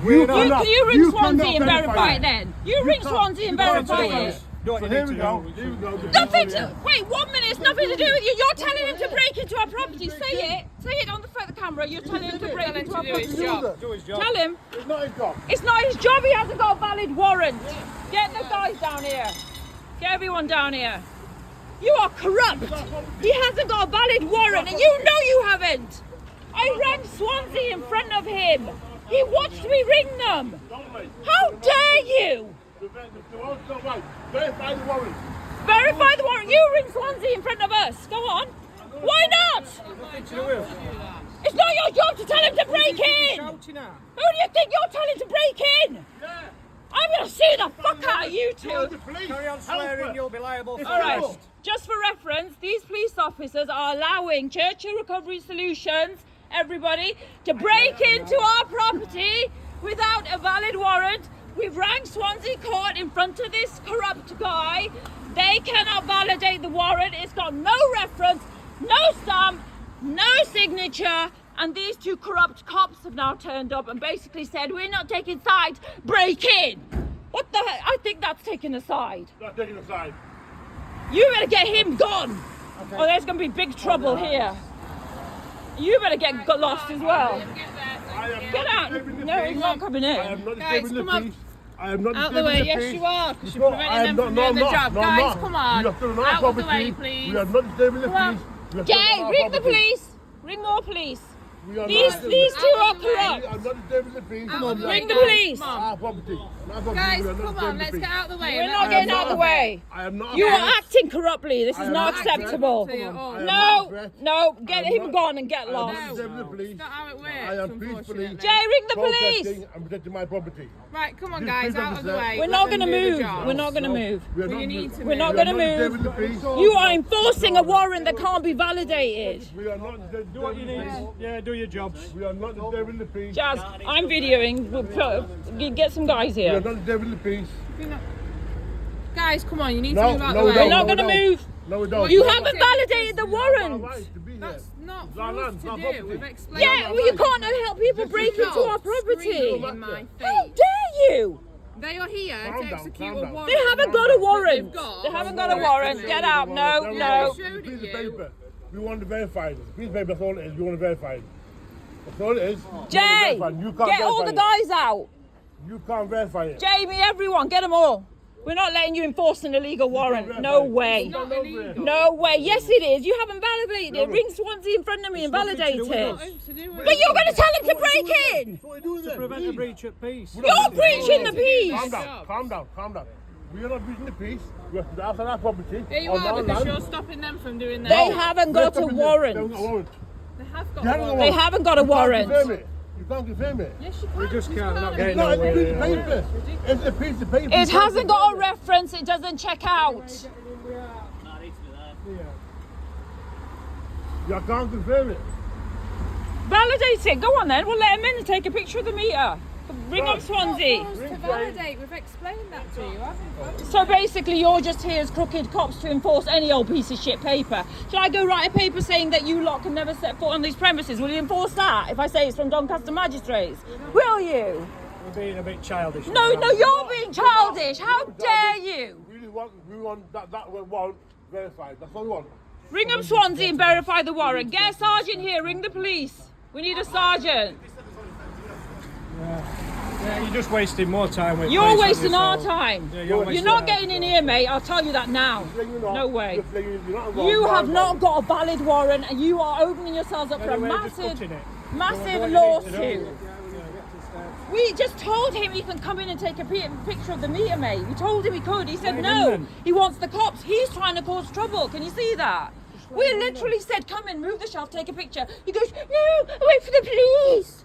We're not. You ring You Swansea cannot and verify verify it. it then. You ring Swansea and verify it. So here we go. Here we go. Nothing to, wait, 1 minute, it's nothing to do with you. You're telling him to break into our property. Say it on the front of the camera. You're telling him to break into our property. Do his job. Tell him. It's not his job. It's not his job. He hasn't got a valid warrant. Get the guys down here. Get everyone down here. You are corrupt. He hasn't got a valid warrant, and you know you haven't. I rang Swansea in front of him. He watched me ring them. How dare you? Verify the warrant. Verify the warrant. You ring Swansea in front of us. Go on. Why not? It's not your job to tell him to break in. Who do you think you're telling to break in? I'm going to sue the fuck out of you two. Carry on swearing, you'll be liable for All right. arrest. Just for reference, these police officers are allowing Churchill Recovery Solutions, everybody, to break into our property without a valid warrant. We've rang Swansea Court in front of this corrupt guy. They cannot validate the warrant. It's got no reference, no stamp, no signature. And these two corrupt cops have now turned up and basically said, we're not taking sides, break in. What the heck? I think that's taking a side. Not taking a side. You better get him gone. Okay. Or there's going to be big trouble here. You better get lost as well. Get out. No, he's not coming in. I am not Guys, disturbing come the on. peace. I am not Out the disturbing way, the yes peace. you are, because No, you're I preventing am them from not- doing no, the I'm job. not. Guys, No, I'm come not. on. You have stolen our Out of the property. way, please. We are not disturbing the Come on. peace. You have Jay, stolen our ring the property. police. Ring more police. We are These not- two are Out of the way. We corrupt. are not disturbing the peace. Out of the way, Ring the guys, police. come on. Our property. Our property. Guys, We are not come on, disturbing let's the get peace. out of the way. We're and not let's getting get out of the way. I am not. You a are threat. acting corruptly. This I is am not not a threat. acceptable. to you. I am not a No, threat. no, get I am him not- gone and get I am lost. not disturbing the police. It's not how it works, I am peacefully unfortunately. Jay, ring the police. protesting and protecting my property. Right, come on, This guys, police out of the officer- way. We're Let not them going to do the move. job. We're not going to move. We are Well, not you need moving. to We're not We going are to not move. disturbing the peace. You are enforcing a warrant that can't be validated. We are not disturbing Do what you the need. peace. Yeah, do your jobs. We are not disturbing the peace. Jazz, I'm videoing. Get some guys We are here. not disturbing the peace. You're not- Guys, come on, you need No, to move out no, the we way. We're don't. not No, going to we don't. move. No, we don't. You No. haven't validated the Our warrant. right to be here. That's not for No, no, us it's to not do. property. We've explained Yeah, that. well, you can't help people break into Stop our property. screaming in my How face. dare you? They are here Calm to down, execute calm a down. warrant. They haven't got a warrant. They've got- They haven't got a warrant. Get out. No, no. showed Piece it of you. paper. We want to verify it. Piece of paper, that's all it is. We want to verify it. That's all it is. We want to Jay, verify it. You can't get all the verify it. guys out. You can't verify it. Jamie, everyone, get them all. We're not letting you enforce an illegal warrant. No way. Not illegal. No way. Yes, it is. You haven't validated it. No. Ring Swansea in front of me and nothing to validate do with it. us. Nothing to do with But it. you're going to tell him to break in. That's what we're doing then. Prevent a breach of peace. You're breaching the peace. Calm down, calm down, calm down. We are not breaching the peace. We have to be outside our property. Yeah, you on are, our because land. you're stopping them from doing They that. haven't They're got a stopping them. warrant. They haven't got a warrant. They have got They haven't got a one. They warrant. haven't got a You can't warrant. confirm it. You can't confirm it. Yes, you can. We just You can't, not can't. getting No, it's a nowhere. piece of paper. It's a piece of paper. It hasn't got a reference. It doesn't check out. You can't confirm it. Validate it. Go on then. We'll let him in and take a picture of the meter. Ring up Not Swansea. for us to validate. We've explained that to you, haven't we? So basically, you're just here as crooked cops to enforce any old piece of shit paper. Should I go write a paper saying that you lot can never set foot on these premises? Will you enforce that if I say it's from Doncaster Magistrates? Will you? We're being a bit childish. No, no, you're being childish. How dare you? We want that warrant verified. That's all we want. Ring up Swansea and verify the warrant. Get a sergeant here. Ring the police. We need a sergeant. Yeah, you're just wasting more time with You're police on wasting our yourself. time. Yeah, You're wasting not our getting in here, mate. I'll tell you that now. No way. You're not involved. You have not got a valid warrant, and you are opening yourselves up for a Anyway, just massive, putting it. massive What you need to lawsuit. do. We just told him he can come in and take a picture of the meter, mate. We told him he could. He said Let him no. in then. He wants the cops. He's trying to cause trouble. Can you see that? We literally said, come in, move the shelf, take a picture. He goes, no, wait for the police.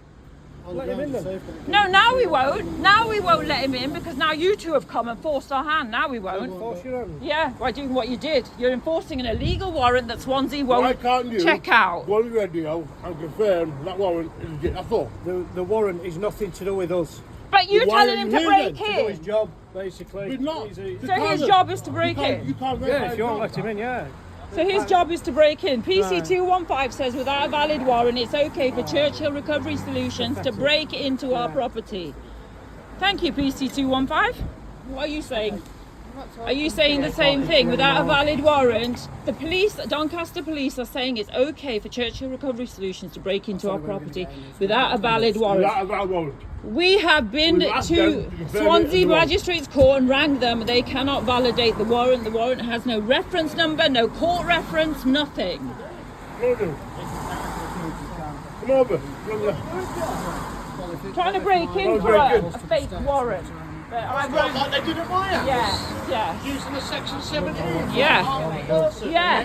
Let him in then. No, now we won't. Now we won't let him in because now you two have come and forced our hand. Now we won't. Force your own. Yeah, by doing what you did. You're enforcing an illegal warrant that Swansea Why won't can't you check out. go on the radio and confirm that warrant is legit? That's all. The warrant is nothing to do with us. But you're Why telling are him you to here break then? To do his in. job, basically. He's not. He's So his job is to break in. You can't verify yeah, if you won't it. let him in, yeah. So his job is to break in. PC215 says without a valid warrant, it's okay for Churchill Recovery Solutions to break into our property. Thank you, PC215. What are you saying? Are you saying the same thing? Without a valid warrant, the police, Doncaster police, are saying it's okay for Churchill Recovery Solutions to break into our property without a valid warrant. Without a valid warrant. We have been We've asked to them to confirm Swansea it as well. Magistrates Court and rang them. They cannot validate the warrant. The warrant has no reference number, no court reference, nothing. Come over. Come over. Trying to break in for a fake warrant. But I rang, Like they did at my house. yeah. Using the section 17. Yeah. Yeah.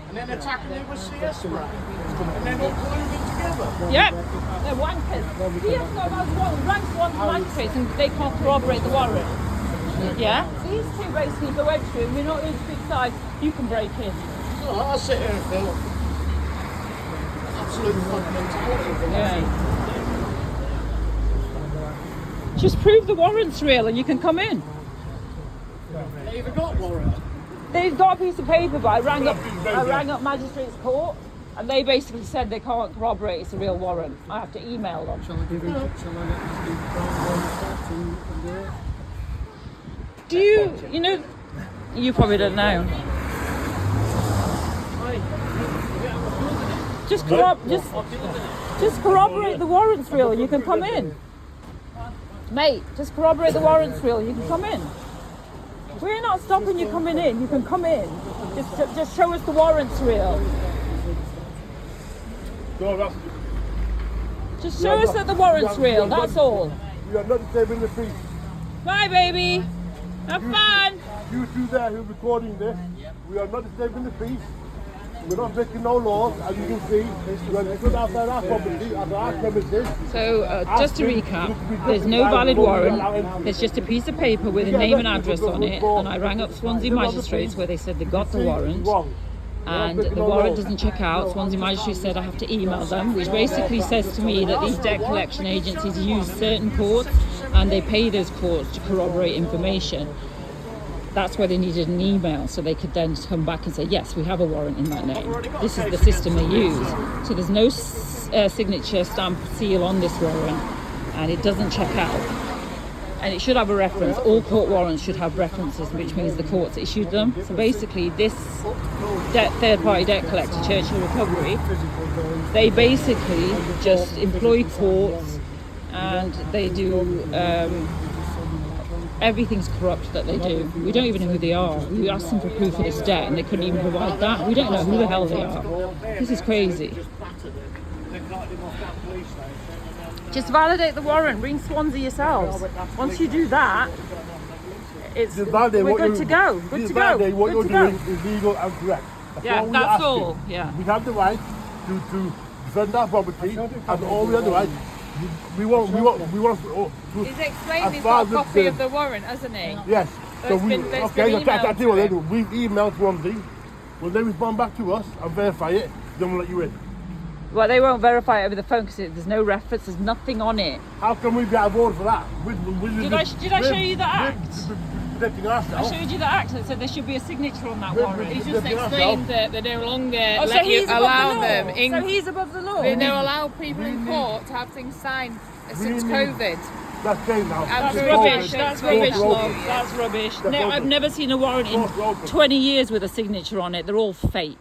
And then attacking it with CS spray. And then all gluing it together. Yep, they're wankers. Yes, no, that's wrong. Ranks one magistrates and they can't corroborate the warrant. Yeah? These two basically go extra and we're not here to pick sides. You can break in. So I sit here and feel absolute fundamentality. Yeah. Just prove the warrant's real and you can come in. They even got warrant. They've got a piece of paper, but I rang up Magistrates Court and they basically said they can't corroborate it's a real warrant. I have to email them. Do you know, you probably don't know. Just corroborate the warrant's real and you can come in. Mate, just corroborate the warrant's real and you can come in. We're not stopping you coming in, you can come in. Just show us the warrant's real. No, that's... Just show us that the warrant's real, that's all. You are not disturbing the peace. Bye baby, have fun. You two there who are recording this, we are not disturbing the peace. We're not breaking no laws, as you can see. We're stood outside our property, outside our premises. So, just to recap, there's no valid warrant. There's just a piece of paper with a name and address on it. And I rang up Swansea Magistrates where they said they got the warrant. And the warrant doesn't check out. Swansea Magistrates said I have to email them, which basically says to me that these debt collection agencies use certain courts and they pay those courts to corroborate information. That's why they needed an email so they could then come back and say, yes, we have a warrant in that name. This is the system they use. So there's no signature, stamp, seal on this warrant and it doesn't check out. And it should have a reference. All court warrants should have references, which means the courts issued them. So basically this third-party debt collector, Churchill Recovery, they basically just employ courts and they do... everything's corrupt that they do. We don't even know who they are. We asked them for proof of this debt and they couldn't even provide that. We don't know who the hell they are. This is crazy. Just validate the warrant. Ring Swansea yourselves. Once you do that, we're good to go. Good to go. What you're Good to go. doing is legal and correct. Yeah, all we're that's asking. all. Yeah. We have the right to defend our property, and all we have the right. We want He's explained he's got a copy of the warrant, hasn't he? Yes. So it's been That's emailed what they to do. We've emailed Swansea. When they respond back to us and verify it, then we'll let you in. Well, they won't verify it over the phone because there's no reference, there's nothing on it. How can we be out of order for that? Did I show you the act? Protecting I ourselves. showed you the act that said there should be a signature on that warrant. He's just explained that they no longer Oh, so let you he's above allow the law. them in. So he's above the law. They don't allow people in court to have things signed since COVID. That's changed now. That's Absolutely. rubbish. That's rubbish, Courts are love. open. That's rubbish. That's No, open. I've never seen a warrant Courts are in open. 20 years with a signature on it. They're all fake.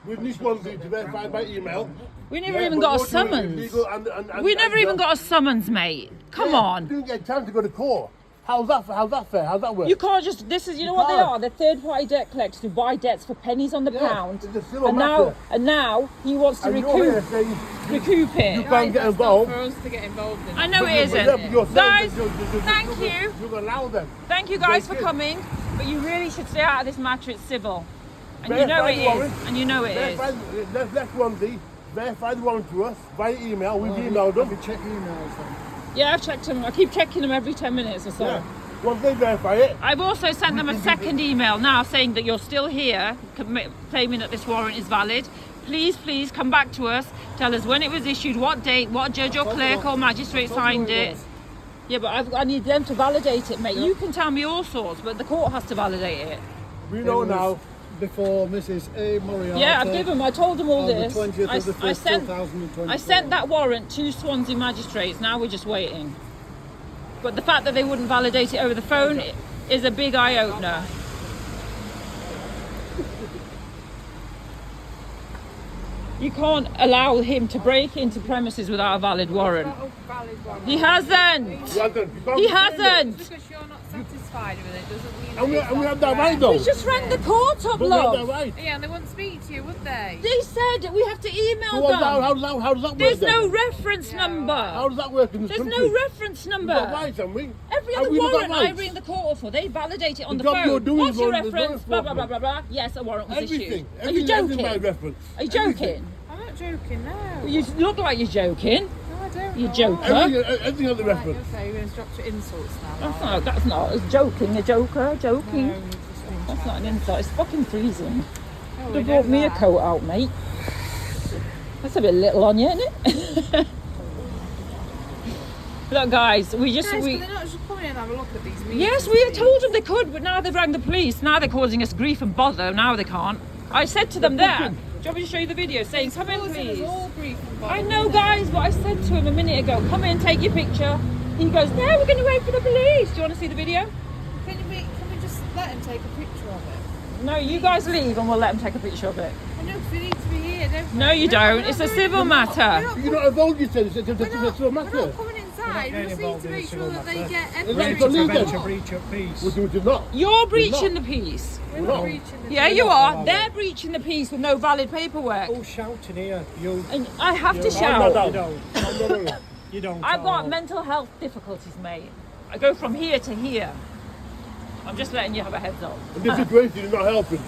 We need Swansea to verify by email. We never Yeah, even but got a you're doing it summons. illegal and We never even got a summons, mate. Come on. You didn't get a chance to go to court. How's that fair? How's that work? You can't just, this is, you know what they are? They're third-party debt collectors who buy debts for pennies on the pound. it's a civil And matter. now he wants to And you're here recoup saying it. you can't get involved. For us to get involved in. I know it Yeah, but isn't. you're saying Guys, that thank you. You're allow them. Thank you guys for Break in. coming, but you really should stay out of this matter. It's civil. And you Verify know it the is. warrant. And you know it is. Let's Swansea verify the warrant to us via email. We've emailed them. Check emails then. Yeah, I've checked them. I keep checking them every 10 minutes or so. Yeah. Once they verify it, I've also sent them a second email now saying that you're still here, claiming that this warrant is valid. Please come back to us. Tell us when it was issued, what date, what judge or clerk or magistrate signed it. Yeah, but I need them to validate it, mate. You can tell me all sorts, but the court has to validate it. we know now before Mrs. A. Moriarty. Yeah, I've given them. I told them all on this. the 20th of the 5th, 2020. I sent that warrant to Swansea magistrates. Now we're just waiting. But the fact that they wouldn't validate it over the phone is a big eye opener. You can't allow him to break into premises without a valid warrant. Not a valid one. He hasn't. He hasn't. Because you're not satisfied with it doesn't mean And we it's not have that fair. right though. We just rang the court up, But we have that love. right. Yeah, and they wouldn't speak to you, would they? They said we have to email So them. how does that work There's then? no reference How number. does that work in this There's country? no reference We've got number. rights, haven't we? Every Have other we not got warrant I rights? ring the court for, they validate it on The the job phone. you're doing What's is your wrong- is reference? Blah, wrong blah, blah, blah, blah. Yes, a warrant was Everything. issued. Are you Everything by joking? reference. Are you joking? I'm not joking, no. You look like you're joking. No, I don't. You know. joker. Everything has a Right, reference. okay, you're going to drop your insults now. That's not. It's joking. A joker. Joking. No, you're just being That's not an insult. It's fucking freezing. Oh, Could we have know brought me a that. coat out, mate. That's a bit little on you, isn't it? Look, guys, we just Guys, we. can they not just come in and have a look at these meters? Yes, we please? told them they could, but now they've rang the police. Now they're causing us grief and bother. Now they can't. I said to them there. Do you want me to show you the video saying, "Come in, Causing us please"? all grief and bother. I know, guys, but I said to him a minute ago, "Come in, take your picture." He goes, "No, we're going to wait for the police." Do you want to see the video? Can we just let him take a picture of it? No, you guys leave and we'll let him take a picture of it. I know, 'cause we need to be here, don't we? No, you We're not- don't. we're It's not a doing- civil we're not- matter. we're not You're not involved, you said. It's a We're civil not coming matter. inside. We getting just need involved to in make a sure civil that they matter. get It's everything. illegal. To prevent legal. a breach of peace. Which is not. You're breaching the peace. We're We're not not. reaching the Yeah, deal. you are. They're breaching the peace with no valid paperwork. Who's shouting here? You. And I have to I'm shout. not You down. don't. No. You don't. I've at got all. mental health difficulties, mate. I go from here to here. I'm just letting you have a heads up. In this situation, you're not helping.